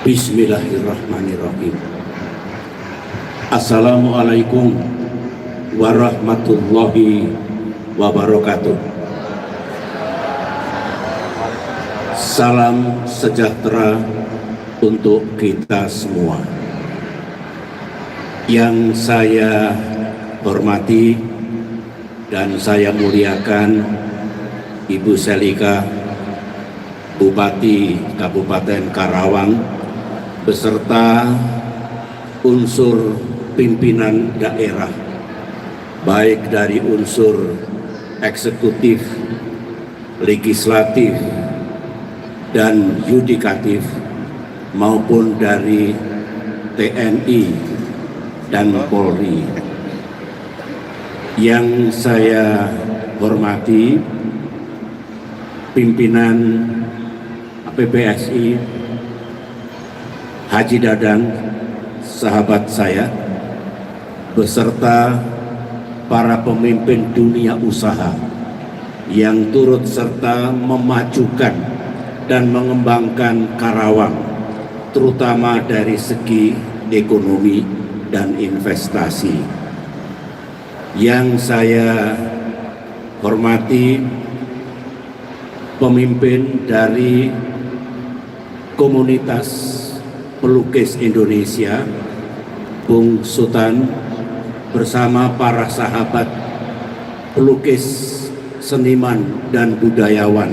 Bismillahirrahmanirrahim. Assalamualaikum warahmatullahi wabarakatuh. Salam sejahtera untuk kita semua. Yang saya hormati dan saya muliakan Ibu Selika, Bupati Kabupaten Karawang, beserta unsur pimpinan daerah, baik dari unsur eksekutif, legislatif, dan yudikatif, maupun dari TNI dan Polri. Yang saya hormati pimpinan PPSI, Haji Dadang, sahabat saya, beserta para pemimpin dunia usaha yang turut serta memajukan dan mengembangkan Karawang, terutama dari segi ekonomi dan investasi. Yang saya hormati pemimpin dari komunitas pelukis Indonesia, Bung Sultan, bersama para sahabat pelukis, seniman, dan budayawan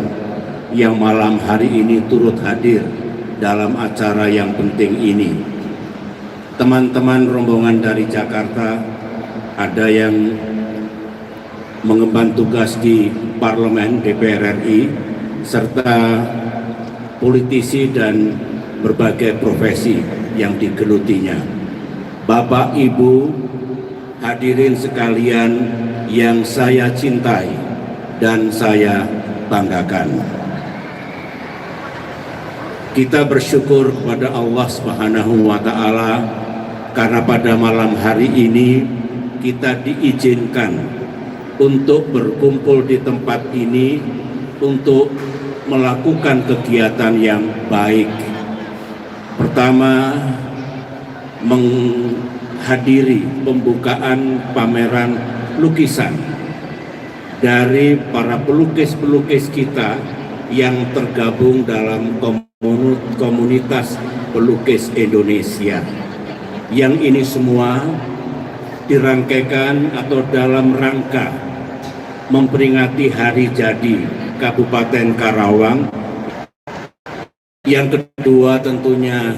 yang malam hari ini turut hadir dalam acara yang penting ini. Teman-teman rombongan dari Jakarta, ada yang mengemban tugas di Parlemen DPR RI, serta politisi dan berbagai profesi yang digelutinya. Bapak, Ibu, hadirin sekalian yang saya cintai dan saya banggakan. Kita bersyukur kepada Allah Subhanahu wa Ta'ala karena pada malam hari ini kita diizinkan untuk berkumpul di tempat ini untuk melakukan kegiatan yang baik. Pertama, menghadiri pembukaan pameran lukisan dari para pelukis-pelukis kita yang tergabung dalam komunitas pelukis Indonesia. Yang ini semua dirangkaikan atau dalam rangka memperingati hari jadi Kabupaten Karawang. Yang kedua, tentunya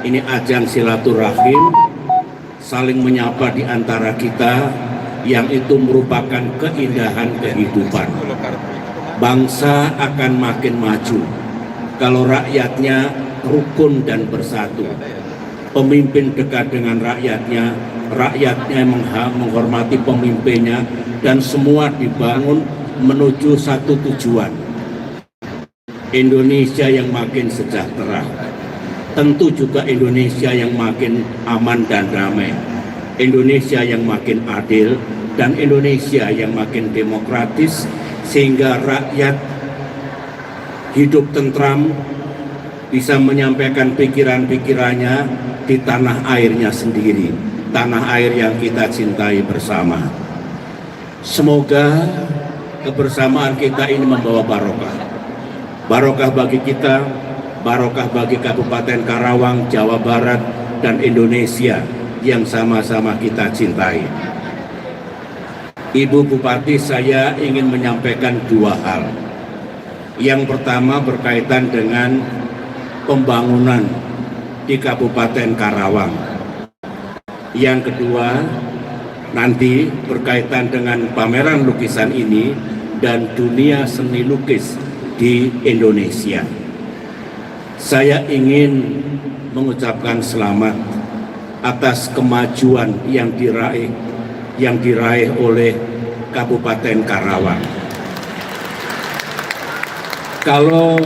ini ajang silaturahim, saling menyapa di antara kita, yang itu merupakan keindahan kehidupan. Bangsa akan makin maju kalau rakyatnya rukun dan bersatu. Pemimpin dekat dengan rakyatnya, rakyatnya menghormati pemimpinnya, dan semua dibangun menuju satu tujuan, Indonesia yang makin sejahtera. Tentu juga Indonesia yang makin aman dan damai, Indonesia yang makin adil, dan Indonesia yang makin demokratis, sehingga rakyat hidup tentram, bisa menyampaikan pikiran-pikirannya di tanah airnya sendiri, tanah air yang kita cintai bersama. Semoga kebersamaan kita ini membawa barokah. Barokah bagi kita, barokah bagi Kabupaten Karawang, Jawa Barat, dan Indonesia yang sama-sama kita cintai. Ibu Bupati, saya ingin menyampaikan dua hal. Yang pertama berkaitan dengan pembangunan di Kabupaten Karawang. Yang kedua, nanti berkaitan dengan pameran lukisan ini dan dunia seni lukis di Indonesia. Saya ingin mengucapkan selamat atas kemajuan yang diraih oleh Kabupaten Karawang. Kalau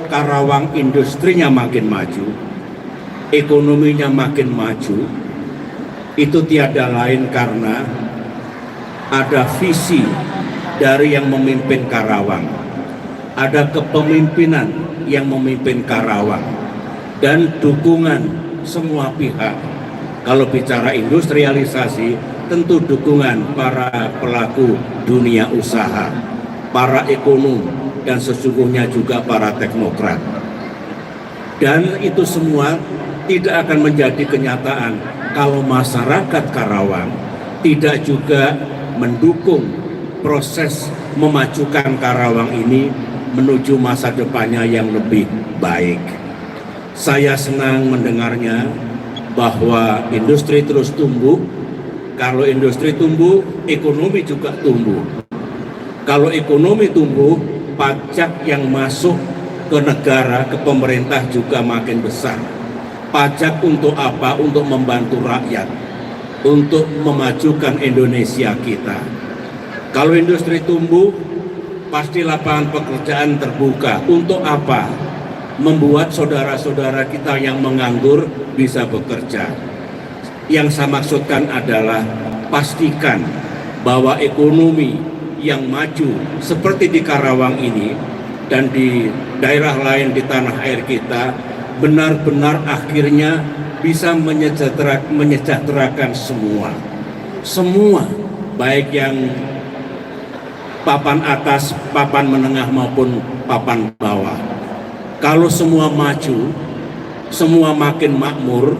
Karawang industrinya makin maju, ekonominya makin maju, itu tiada lain karena ada visi dari yang memimpin Karawang, ada kepemimpinan yang memimpin Karawang, dan dukungan semua pihak. Kalau bicara industrialisasi, tentu dukungan para pelaku dunia usaha, para ekonom, dan sesungguhnya juga para teknokrat. Dan itu semua tidak akan menjadi kenyataan kalau masyarakat Karawang tidak juga mendukung proses memajukan Karawang ini menuju masa depannya yang lebih baik. Saya senang mendengarnya bahwa industri terus tumbuh. Kalau industri tumbuh, ekonomi juga tumbuh. Kalau ekonomi tumbuh, pajak yang masuk ke negara, ke pemerintah juga makin besar. Pajak untuk apa? Untuk membantu rakyat, untuk memajukan Indonesia kita. Kalau industri tumbuh, pasti lapangan pekerjaan terbuka. Untuk apa? Membuat saudara-saudara kita yang menganggur bisa bekerja. Yang saya maksudkan adalah pastikan bahwa ekonomi yang maju seperti di Karawang ini dan di daerah lain di tanah air kita benar-benar akhirnya bisa menyejahterakan semua, baik yang papan atas, papan menengah maupun papan bawah. Kalau semua maju, semua makin makmur,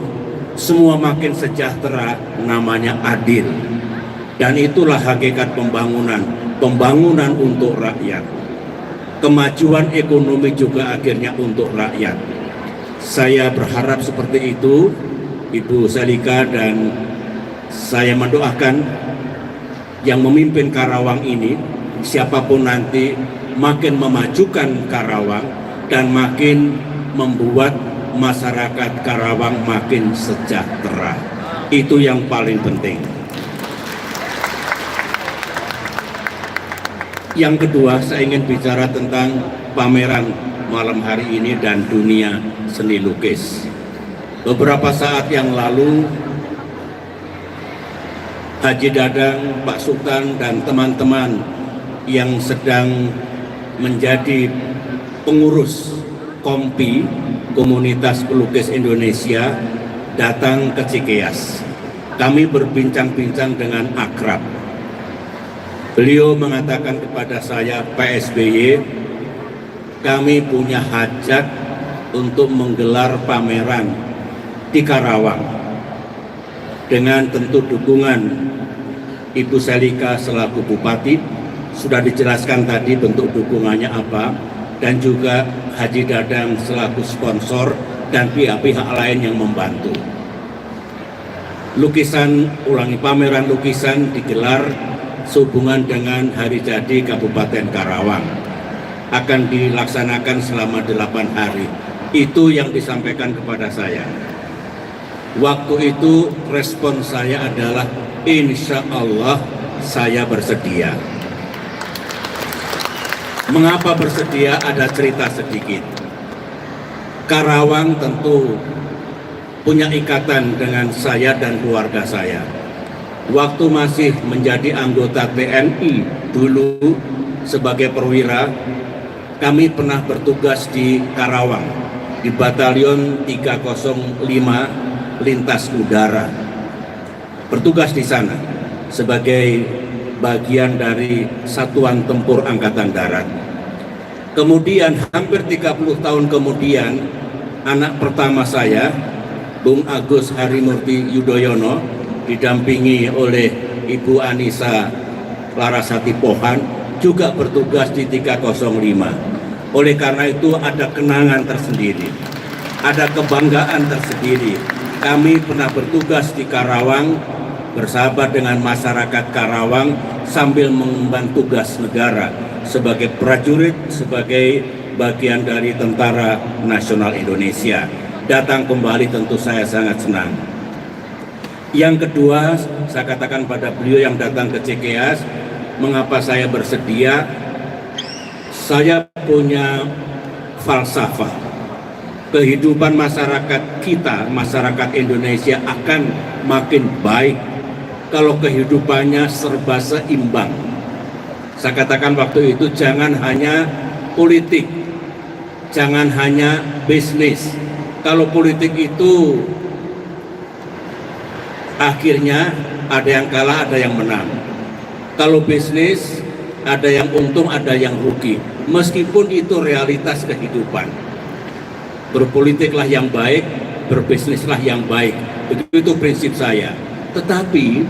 semua makin sejahtera, namanya adil. Dan itulah hakikat pembangunan untuk rakyat. Kemajuan ekonomi juga akhirnya untuk rakyat. Saya berharap seperti itu, Ibu Selika, dan saya mendoakan yang memimpin Karawang ini, siapapun nanti, makin memajukan Karawang dan makin membuat masyarakat Karawang makin sejahtera. Itu yang paling penting. Yang kedua, saya ingin bicara tentang pameran malam hari ini dan dunia seni lukis. Beberapa saat yang lalu, Haji Dadang, Pak Sultan, dan teman-teman yang sedang menjadi pengurus KOMPI, Komunitas Pelukis Indonesia, datang ke Cikeas. Kami berbincang-bincang dengan akrab. Beliau mengatakan kepada saya, Pak SBY, kami punya hajat untuk menggelar pameran di Karawang dengan tentu dukungan Ibu Selika selaku Bupati. Sudah dijelaskan tadi bentuk dukungannya apa, dan juga Haji Dadang selaku sponsor dan pihak-pihak lain yang membantu. Pameran lukisan digelar sehubungan dengan Hari Jadi Kabupaten Karawang. Akan dilaksanakan selama 8 hari. Itu yang disampaikan kepada saya. Waktu itu respon saya adalah, insya Allah saya bersedia. Mengapa bersedia? Ada cerita sedikit. Karawang tentu punya ikatan dengan saya dan keluarga saya. Waktu masih menjadi anggota TNI dulu sebagai perwira, kami pernah bertugas di Karawang, di Batalion 305 Lintas Udara. Bertugas di sana sebagai bagian dari Satuan Tempur Angkatan Darat. Kemudian hampir 30 tahun kemudian, anak pertama saya, Bung Agus Harimurti Yudhoyono, didampingi oleh Ibu Anissa Larasati Pohan, juga bertugas di 305. Oleh karena itu ada kenangan tersendiri, ada kebanggaan tersendiri. Kami pernah bertugas di Karawang, bersahabat dengan masyarakat Karawang sambil mengemban tugas negara sebagai prajurit, sebagai bagian dari Tentara Nasional Indonesia. Datang kembali tentu saya sangat senang. Yang kedua, saya katakan pada beliau yang datang ke Cikeas, mengapa saya bersedia? Saya punya falsafah. Kehidupan masyarakat kita, masyarakat Indonesia akan makin baik kalau kehidupannya serba seimbang. Saya katakan waktu itu, jangan hanya politik, jangan hanya bisnis, Kalau politik itu akhirnya ada yang kalah, ada yang menang. Kalau bisnis ada yang untung, ada yang rugi. Meskipun itu realitas kehidupan. Berpolitiklah yang baik, berbisnislah yang baik. Begitu prinsip saya. Tetapi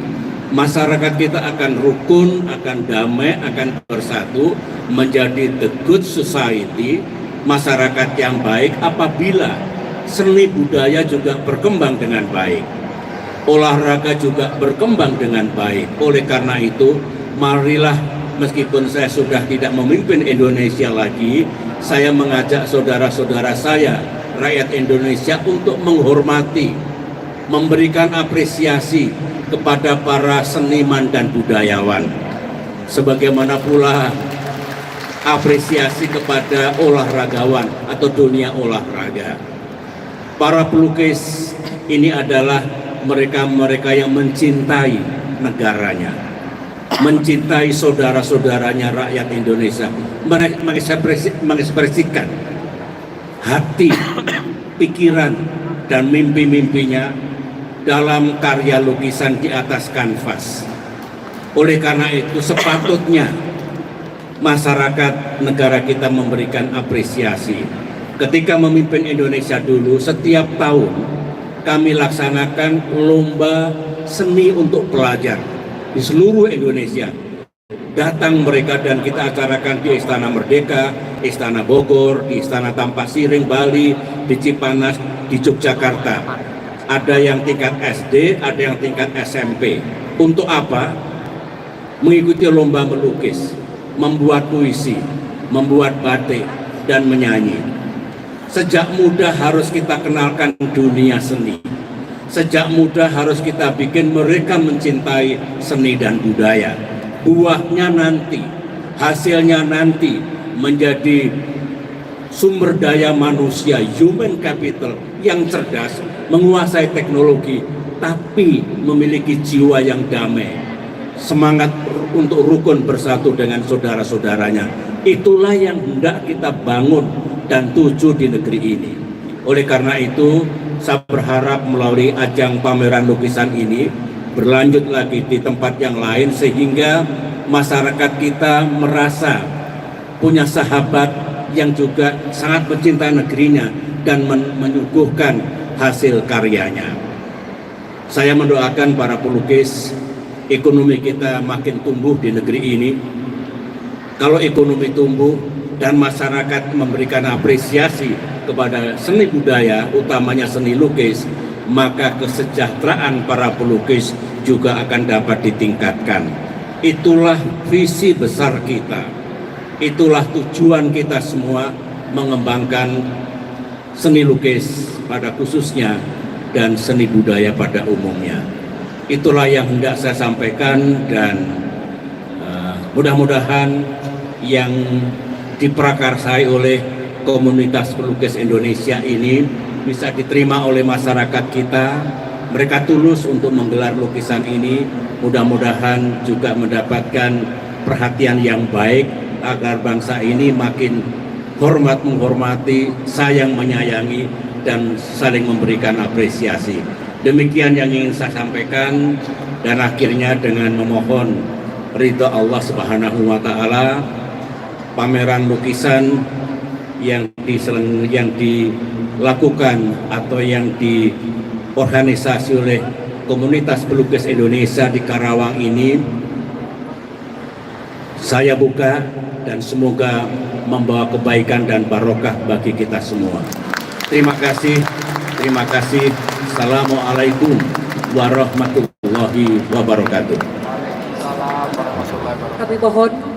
masyarakat kita akan rukun, akan damai, akan bersatu, menjadi the good society, masyarakat yang baik apabila seni budaya juga berkembang dengan baik, olahraga juga berkembang dengan baik. Oleh karena itu, marilah, meskipun saya sudah tidak memimpin Indonesia lagi, saya mengajak saudara-saudara saya, rakyat Indonesia, untuk menghormati, memberikan apresiasi kepada para seniman dan budayawan. Sebagaimana pula apresiasi kepada olahragawan atau dunia olahraga. Para pelukis ini adalah mereka-mereka yang mencintai negaranya, mencintai saudara-saudaranya rakyat Indonesia, mengekspresikan hati, pikiran, dan mimpi-mimpinya dalam karya lukisan di atas kanvas. Oleh karena itu, sepatutnya masyarakat negara kita memberikan apresiasi. Ketika memimpin Indonesia dulu, setiap tahun kami laksanakan lomba seni untuk pelajar di seluruh Indonesia. Datang mereka dan kita acarakan di Istana Merdeka, Istana Bogor, di Istana Tampak Siring, Bali, di Cipanas, di Yogyakarta. Ada yang tingkat SD, ada yang tingkat SMP. Untuk apa? Mengikuti lomba melukis, membuat puisi, membuat batik, dan menyanyi. Sejak muda harus kita kenalkan dunia seni. Sejak muda harus kita bikin mereka mencintai seni dan budaya. Buahnya nanti, hasilnya nanti menjadi sumber daya manusia, human capital yang cerdas, menguasai teknologi, tapi memiliki jiwa yang damai, semangat untuk rukun bersatu dengan saudara-saudaranya. Itulah yang hendak kita bangun dan tuju di negeri ini. Oleh karena itu, saya berharap melalui ajang pameran lukisan ini berlanjut lagi di tempat yang lain, sehingga masyarakat kita merasa punya sahabat yang juga sangat mencintai negerinya dan menyuguhkan hasil karyanya. Saya mendoakan para pelukis, ekonomi kita makin tumbuh di negeri ini. Kalau ekonomi tumbuh dan masyarakat memberikan apresiasi kepada seni budaya, utamanya seni lukis, maka kesejahteraan para pelukis juga akan dapat ditingkatkan. Itulah visi besar kita, itulah tujuan kita semua, mengembangkan seni lukis pada khususnya dan seni budaya pada umumnya. Itulah yang hendak saya sampaikan, dan mudah-mudahan yang diprakarsai oleh komunitas pelukis Indonesia ini bisa diterima oleh masyarakat kita. Mereka tulus untuk menggelar lukisan ini, mudah-mudahan juga mendapatkan perhatian yang baik agar bangsa ini makin hormat menghormati, sayang menyayangi, dan saling memberikan apresiasi. Demikian yang ingin saya sampaikan, dan akhirnya dengan memohon ridha Allah Subhanahu wa Ta'ala, pameran lukisan yang dilakukan atau yang diorganisasi oleh komunitas pelukis Indonesia di Karawang ini saya buka, dan semoga membawa kebaikan dan barokah bagi kita semua. Terima kasih. Assalamualaikum warahmatullahi wabarakatuh. Kami mohon